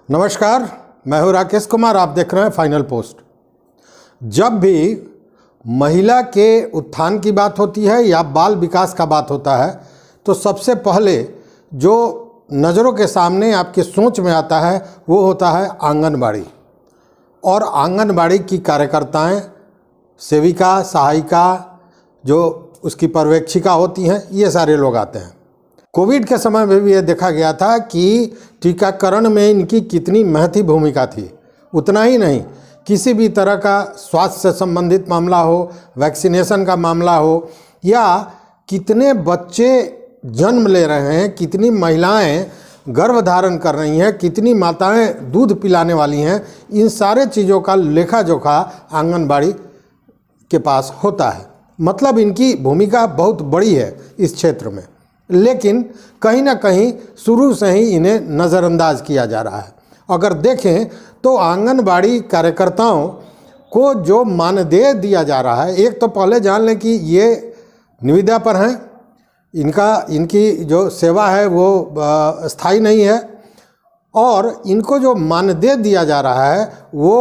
नमस्कार, मैं हूं राकेश कुमार। आप देख रहे हैं फाइनल पोस्ट। जब भी महिला के उत्थान की बात होती है या बाल विकास का बात होता है तो सबसे पहले जो नज़रों के सामने आपके सोच में आता है वो होता है आंगनबाड़ी। और आंगनबाड़ी की कार्यकर्ताएं, सेविका, सहायिका, जो उसकी पर्यवेक्षिका होती हैं, ये सारे लोग आते हैं। कोविड के समय में भी ये देखा गया था कि टीकाकरण में इनकी कितनी महती भूमिका थी। उतना ही नहीं, किसी भी तरह का स्वास्थ्य से संबंधित मामला हो, वैक्सीनेशन का मामला हो, या कितने बच्चे जन्म ले रहे हैं, कितनी महिलाएं गर्भ धारण कर रही हैं, कितनी माताएं दूध पिलाने वाली हैं, इन सारे चीज़ों का लेखा जोखा आंगनबाड़ी के पास होता है। मतलब इनकी भूमिका बहुत बड़ी है इस क्षेत्र में, लेकिन कहीं ना कहीं शुरू से ही इन्हें नज़रअंदाज किया जा रहा है। अगर देखें तो आंगनबाड़ी कार्यकर्ताओं को जो मानदेय दिया जा रहा है, एक तो पहले जान लें कि ये निविदा पर हैं, इनकी जो सेवा है वो स्थायी नहीं है, और इनको जो मानदेय दिया जा रहा है वो,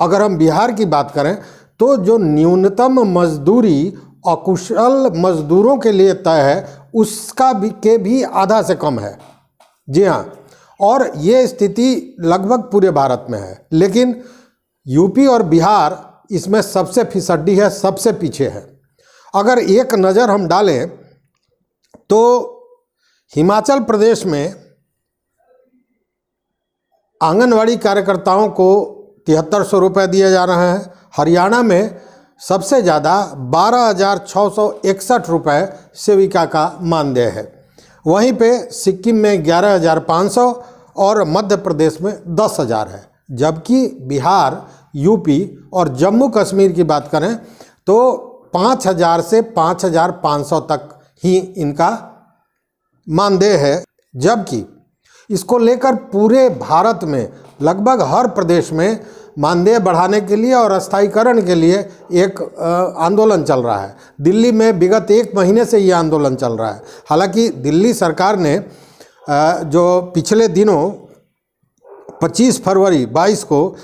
अगर हम बिहार की बात करें तो जो न्यूनतम मजदूरी अकुशल मजदूरों के लिए तय है उसका भी आधा से कम है। जी हाँ, और ये स्थिति लगभग पूरे भारत में है, लेकिन यूपी और बिहार इसमें सबसे फिसड्डी है, सबसे पीछे है। अगर एक नज़र हम डालें तो हिमाचल प्रदेश में आंगनवाड़ी कार्यकर्ताओं को 7300 रुपये दिए जा रहे हैं। हरियाणा में सबसे ज़्यादा 12,661 रुपये सेविका का मानदेय है। वहीं पे सिक्किम में 11,500 और मध्य प्रदेश में 10,000 है। जबकि बिहार, यूपी और जम्मू कश्मीर की बात करें तो 5,000 से 5,500 तक ही इनका मानदेय है। जबकि इसको लेकर पूरे भारत में लगभग हर प्रदेश में मानदेय बढ़ाने के लिए और स्थायीकरण के लिए एक आंदोलन चल रहा है। दिल्ली में विगत 1 महीने से ये आंदोलन चल रहा है। हालांकि दिल्ली सरकार ने जो पिछले दिनों 25 फरवरी 22 को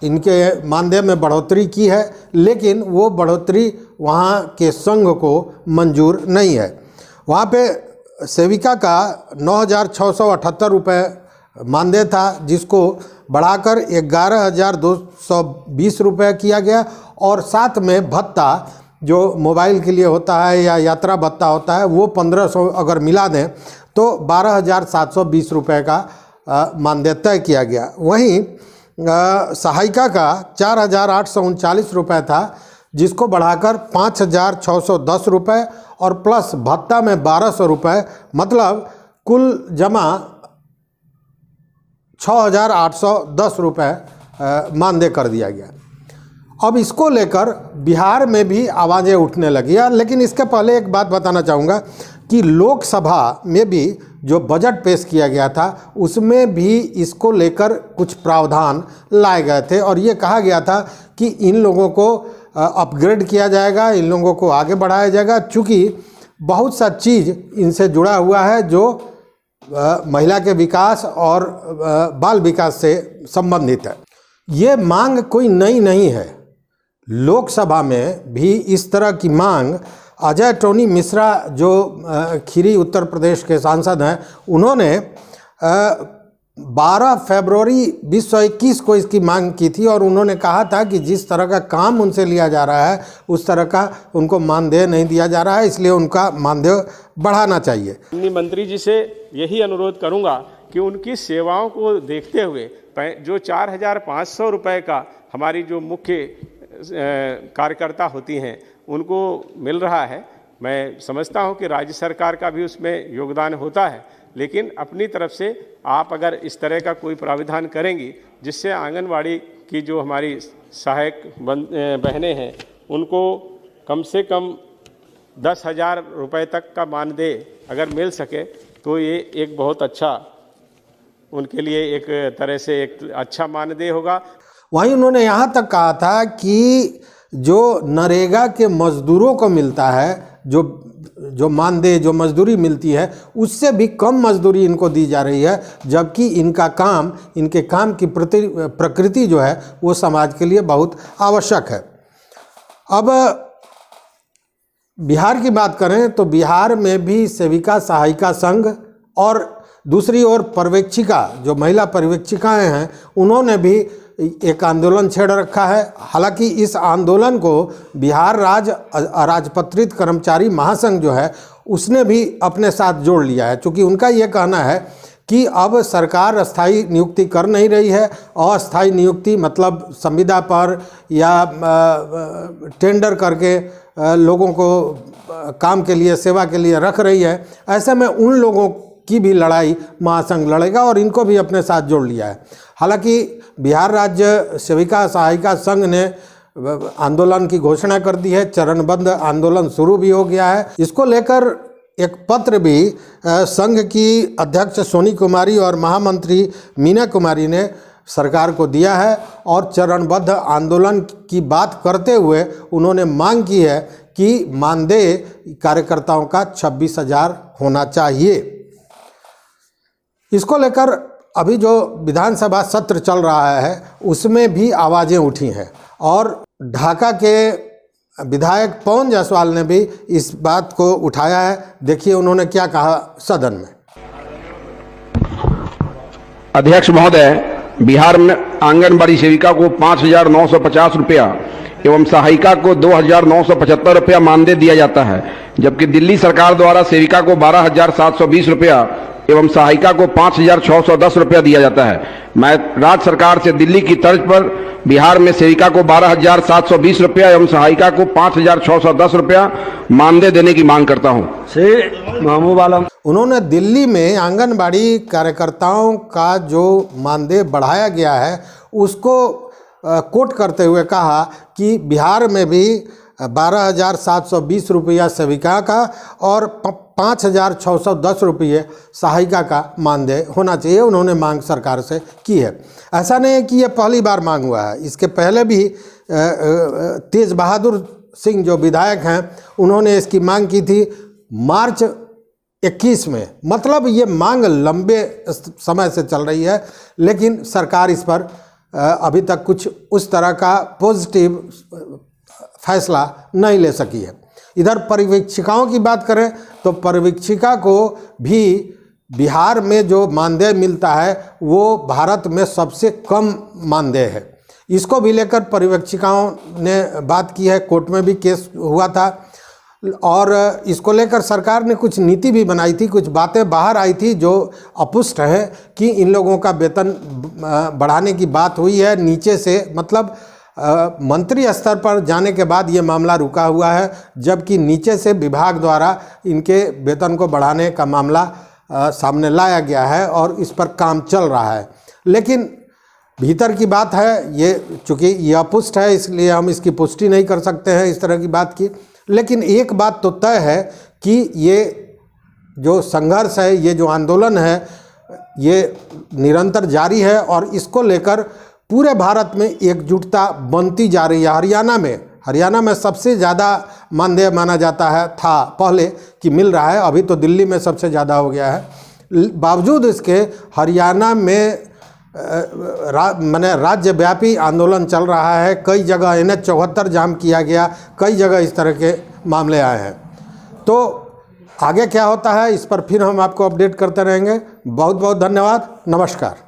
इनके मानदेय में बढ़ोतरी की है, लेकिन वो बढ़ोतरी वहाँ के संघ को मंजूर नहीं है। वहाँ पे सेविका का 9,678 रुपये मानदेय था, जिसको बढ़ाकर 11,220 रुपये किया गया, और साथ में भत्ता जो मोबाइल के लिए होता है या यात्रा भत्ता होता है वो 1,500 अगर मिला दें तो 12,720 रुपये का मानदेय तय किया गया। वहीं सहायिका का 4,839 रुपये था, जिसको बढ़ाकर 5,610 रुपये और प्लस भत्ता में 1,200 रुपये, मतलब कुल जमा 6,810 रुपये मानदेय कर दिया गया। अब इसको लेकर बिहार में भी आवाज़ें उठने लगी है। लेकिन इसके पहले एक बात बताना चाहूँगा कि लोकसभा में भी जो बजट पेश किया गया था उसमें भी इसको लेकर कुछ प्रावधान लाए गए थे, और ये कहा गया था कि इन लोगों को अपग्रेड किया जाएगा, इन लोगों को आगे बढ़ाया जाएगा, चूँकि बहुत सा चीज़ इनसे जुड़ा हुआ है जो महिला के विकास और बाल विकास से संबंधित है। ये मांग कोई नई नहीं है। लोकसभा में भी इस तरह की मांग अजय टोनी मिश्रा, जो खीरी उत्तर प्रदेश के सांसद हैं, उन्होंने 12 फरवरी 2021 को इसकी मांग की थी, और उन्होंने कहा था कि जिस तरह का काम उनसे लिया जा रहा है उस तरह का उनको मानदेय नहीं दिया जा रहा है, इसलिए उनका मानदेय बढ़ाना चाहिए। माननीय मंत्री जी से यही अनुरोध करूंगा कि उनकी सेवाओं को देखते हुए जो 4,500 रुपये का हमारी जो मुख्य कार्यकर्ता होती हैं उनको मिल रहा है, मैं समझता हूं कि राज्य सरकार का भी उसमें योगदान होता है, लेकिन अपनी तरफ से आप अगर इस तरह का कोई प्राविधान करेंगी जिससे आंगनवाड़ी की जो हमारी सहायक बहनें हैं उनको कम से कम 10,000 रुपये तक का मानदेय अगर मिल सके तो ये एक बहुत अच्छा, उनके लिए एक तरह से एक अच्छा मानदेय होगा। वहीं उन्होंने यहाँ तक कहा था कि जो नरेगा के मजदूरों को मिलता है जो मानदेय जो मजदूरी मिलती है उससे भी कम मजदूरी इनको दी जा रही है, जबकि इनके काम की प्रकृति जो है वो समाज के लिए बहुत आवश्यक है। अब बिहार की बात करें तो बिहार में भी सेविका सहायिका संघ और दूसरी ओर पर्यवेक्षिका जो महिला पर्यवेक्षिकाएं हैं उन्होंने भी एक आंदोलन छेड़ रखा है। हालांकि इस आंदोलन को बिहार राज्य अराजपत्रित कर्मचारी महासंघ जो है उसने भी अपने साथ जोड़ लिया है, क्योंकि उनका ये कहना है कि अब सरकार अस्थायी नियुक्ति कर नहीं रही है। अस्थायी नियुक्ति मतलब संविदा पर या टेंडर करके लोगों को काम के लिए सेवा के लिए रख रही है। ऐसे में उन लोगों की भी लड़ाई महासंघ लड़ेगा और इनको भी अपने साथ जोड़ लिया है। हालांकि बिहार राज्य सेविका सहायिका संघ ने आंदोलन की घोषणा कर दी है, चरणबद्ध आंदोलन शुरू भी हो गया है। इसको लेकर एक पत्र भी संघ की अध्यक्ष सोनी कुमारी और महामंत्री मीना कुमारी ने सरकार को दिया है और चरणबद्ध आंदोलन की बात करते हुए उन्होंने मांग की है कि मानदेय कार्यकर्ताओं का 26,000 होना चाहिए। इसको लेकर अभी जो विधानसभा सत्र चल रहा है उसमें भी आवाज़ें उठी हैं और ढाका के विधायक पवन जायसवाल ने भी इस बात को उठाया है। देखिए उन्होंने क्या कहा सदन में। अध्यक्ष महोदय, बिहार में आंगनबाड़ी सेविका को 5,950 रुपया एवं सहायिका को 2,975 रुपया मानदेय दिया जाता है, जबकि दिल्ली सरकार द्वारा सेविका को 12,720 रुपया एवं सहायिका को 5,610 रुपया दिया जाता है। मैं राज्य सरकार से दिल्ली की तर्ज पर बिहार में सेविका को 12,720 रुपया एवं सहायिका को 5,610 रुपया मानदेय देने की मांग करता हूं। श्री महबूब आलम। उन्होंने दिल्ली में आंगनबाड़ी कार्यकर्ताओं का जो मानदेय बढ़ाया गया है उसको कोट करते हुए कहा कि बिहार में भी 12,720 रुपया सेविका का और 5,610 रुपये सहायिका का मानदेय होना चाहिए। उन्होंने मांग सरकार से की है। ऐसा नहीं है कि ये पहली बार मांग हुआ है, इसके पहले भी तेज बहादुर सिंह जो विधायक हैं उन्होंने इसकी मांग की थी मार्च 21 में। मतलब ये मांग लंबे समय से चल रही है, लेकिन सरकार इस पर अभी तक कुछ उस तरह का पॉजिटिव फैसला नहीं ले सकी है। इधर पर्यवेक्षिकाओं की बात करें तो पर्यवेक्षिका को भी बिहार में जो मानदेय मिलता है वो भारत में सबसे कम मानदेय है। इसको भी लेकर पर्यवेक्षिकाओं ने बात की है, कोर्ट में भी केस हुआ था और इसको लेकर सरकार ने कुछ नीति भी बनाई थी। कुछ बातें बाहर आई थी जो अपुष्ट है कि इन लोगों का वेतन बढ़ाने की बात हुई है नीचे से, मतलब मंत्री स्तर पर जाने के बाद ये मामला रुका हुआ है, जबकि नीचे से विभाग द्वारा इनके वेतन को बढ़ाने का मामला सामने लाया गया है और इस पर काम चल रहा है। लेकिन भीतर की बात है, ये चूँकि ये अपुष्ट है इसलिए हम इसकी पुष्टि नहीं कर सकते हैं इस तरह की बात की। लेकिन एक बात तो तय है कि ये जो संघर्ष है, ये जो आंदोलन है, ये निरंतर जारी है और इसको लेकर पूरे भारत में एकजुटता बनती जा रही है। हरियाणा में सबसे ज़्यादा मानदेय माना जाता है था पहले कि मिल रहा है, अभी तो दिल्ली में सबसे ज़्यादा हो गया है। बावजूद इसके हरियाणा में माने राज्यव्यापी आंदोलन चल रहा है। कई जगह NH 74 जाम किया गया, कई जगह इस तरह के मामले आए हैं। तो आगे क्या होता है इस पर फिर हम आपको अपडेट करते रहेंगे। बहुत बहुत धन्यवाद, नमस्कार।